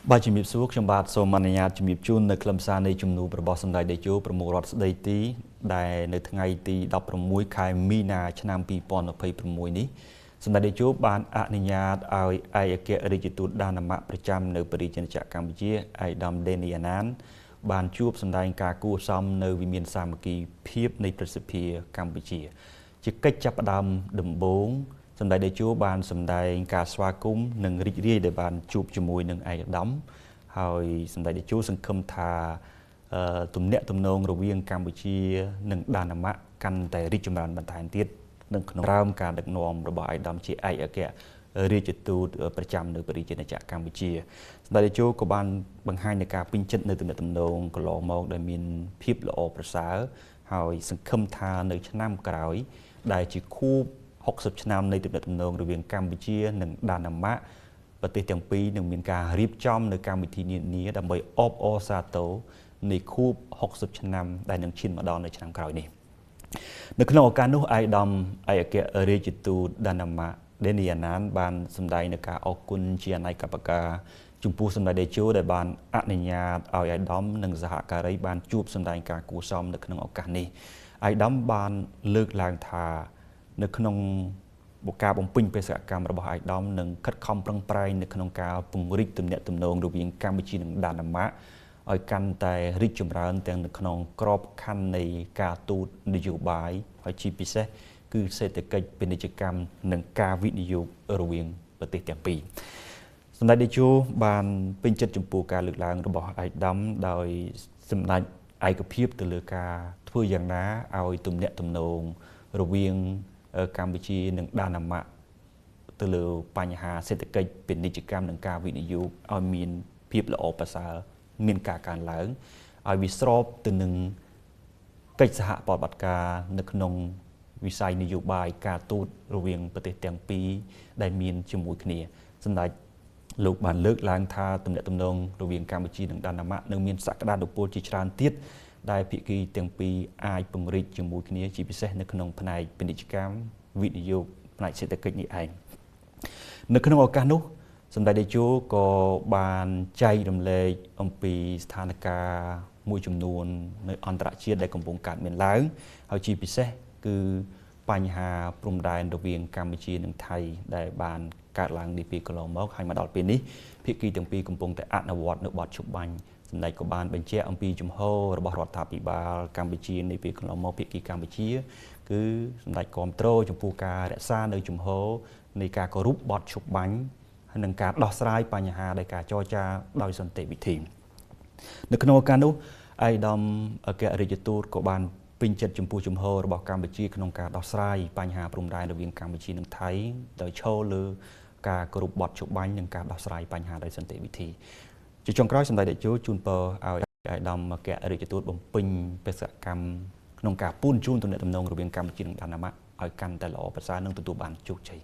Baជំរាបសួរខ្ញុំបាទសូមអនុញ្ញាតជំរាបជូននៅខ្លឹមសារនៃជំនួបរបស់សម្ដេចតេជោប្រមុខរដ្ឋស្ដីទីដែលនៅថ្ងៃទី16ខែមីនាឆ្នាំ2026នេះសម្ដេចតេជោបានអនុញ្ញាតឲ្យឯកអគ្គរដ្ឋទូតដានម៉ាក់ប្រចាំនៅបរិយាកាសកម្ពុជាឯកឧត្តមដេនីអាណានបានជួបសម្ដែងការគួរសមនៅវិមានសាមគ្គីភាពនៃប្រសិទ្ធភាពកម្ពុជាជាកិច្ចចាប់ផ្ដើមដំបូងសម្ដេចតេជោបានសម្ដែងការស្វាគមន៍និងរីករាយដែលបានជួបជាមួយនឹងឯកឧត្តមហើយសម្ដេចតេជោសង្ឃឹមថាទំនាក់ទំនងរវាងកម្ពុជានិងដានម៉ាក់កាន់តែរីកចម្រើនបន្ថែមទៀតនៅក្នុងក្រោមការដឹកនាំរបស់ឯកឧត្តមជាឯកអគ្គរដ្ឋទូតប្រចាំនៅបរិយាកាសកម្ពុជាសម្ដេចតេជោក៏បានបង្ហាញនូវការពេញចិត្តនៅទំនាក់ទំនងកន្លងមកដែលមានភាពល្អប្រសើរហើយសង្ឃឹមថានៅឆ្នាំក្រោយដែលជាខួប60ឆ្នាំនៃទំនាក់ទំនងរវាងកម្ពុជានិងដានម៉ាក់ប្រទេសទាំងពីរនឹងមានការរៀបចំនៅកម្មវិធីនានាដើម្បីអបអរសាទរនៃខួប60ឆ្នាំដែលនឹងឈានមកដល់នៅឆ្នាំក្រោយនេះនៅក្នុងឱកាសនោះឯកឧត្តមឯកអគ្គរដ្ឋទូតដានម៉ាក់ដេនីអាណានបានសម្ដែងនូវការអរគុណជាអនេកប្រការចំពោះសម្ដេចតេជោដែលបានអនុញ្ញាតឲ្យឯកឧត្តមនិងសហការីបានជួបសម្ដែងការគួរសមនៅក្នុងឱកាសនេះឯកឧត្តមបានលើកឡើងថានៅក្នុងការបំពេញបេសកកម្មរបស់ឯកឧត្តមនិងខិតខំប្រឹងប្រែងនៅក្នុងការពង្រីកទំនាក់ទំនងរវាងកម្ពុជានិងដានម៉ាក់ឲ្យកាន់តែរីកចម្រើនទាំងនៅក្នុងក្របខ័ណ្ឌនៃការទូតនយោបាយហើយជាពិសេសគឺសេដ្ឋកិច្ចពាណិជ្ជកម្មនិងការវិនិយោគរវាងប្រទេសទាំងពីរសម្ដេចតេជោបានពេញចិត្តចំពោះការលើកឡើងរបស់ឯកឧត្តមដោយសម្ដេចឯកភាពទៅលើការធ្វើយ៉ាងណាឲ្យទំនាក់ទំនងរវាងកម្ពុជានិងដានម៉ាក់ទៅលើបញ្ហាសេដ្ឋកិច្ចពាណិជ្ជកម្មនិងការវិនិយោគឲ្យមានភាពល្អប្រសើរមានការកើនឡើងឲ្យវាស្របទៅនឹងកិច្ចសហប្រតិបត្តិការនៅក្នុងវិស័យនយោបាយការទូតរវាងប្រទេសទាំងពីរដែលមានជាមួយគ្នាសម្ដេចលោកបានលើកឡើងថាទំនាក់ទំនងរវាងកម្ពុជានិងដានម៉ាក់នឹងមានសក្តានុពលជាច្រើនទៀតដែលភាគីទាំងពីរអាចពង្រីកជាមួយគ្នាជាពិសេសនៅក្នុងផ្នែកពាណិជ្ជកម្មវិនិយោគផ្នែកសេដ្ឋកិច្ចនេះឯងនៅក្នុងឱកាសនោះសម្ដេចតេជោក៏បានចែករំលែកអំពីស្ថានភាពមួយចំនួននៅអន្តរជាតិដែលកំពុងកើតមានឡើងហើយជាពិសេសគឺបញ្ហាព្រំដែនរវាងកម្ពុជានិងថៃដែលបានកើតឡើងនាពេលកន្លងមកហើយមកដល់ពេលនេះភាគីទាំងពីរកំពុងតែអនុវត្តនៅបទជបាញ់សម្ដេចក៏បានបញ្ជាក់អំពីជំហររបស់រដ្ឋាភិបាលកម្ពុជានៃពេលកន្លងមកភាគីកម្ពុជាគឺសម្ដេចគាំទ្រចំពោះការរក្សានៅជំហរនៃការគោរពបទជបាញ់ហើយនឹងការដោះស្រាយបញ្ហាដោយការចរចាដោយសន្តិវិធីនៅក្នុងឱកាសនោះឯកឧត្តមអគ្គរដ្ឋទូតក៏បានពេញចិត្តចំពោះជំហររបស់កម្ពុជាក្នុងការដោះស្រាយបញ្ហាព្រំដែនរវាងកម្ពុជានិងថៃដោយឈលលើការគោរពបទជបាញ់និងការដោះស្រាយបញ្ហាដោយសន្តិវិធីជាចុងក្រោយសម្ដេចតេជោជូនពរឲ្យឯកឧត្តមអគ្គរដ្ឋទូតបំពេញបេសកកម្មក្នុងការពូនជូនទំនាក់ទំនងរវាងកម្ពុជានិងដានម៉ាក់ឲ្យកាន់តែល្អប្រសើរនិងទទួលបានជោគជ័យ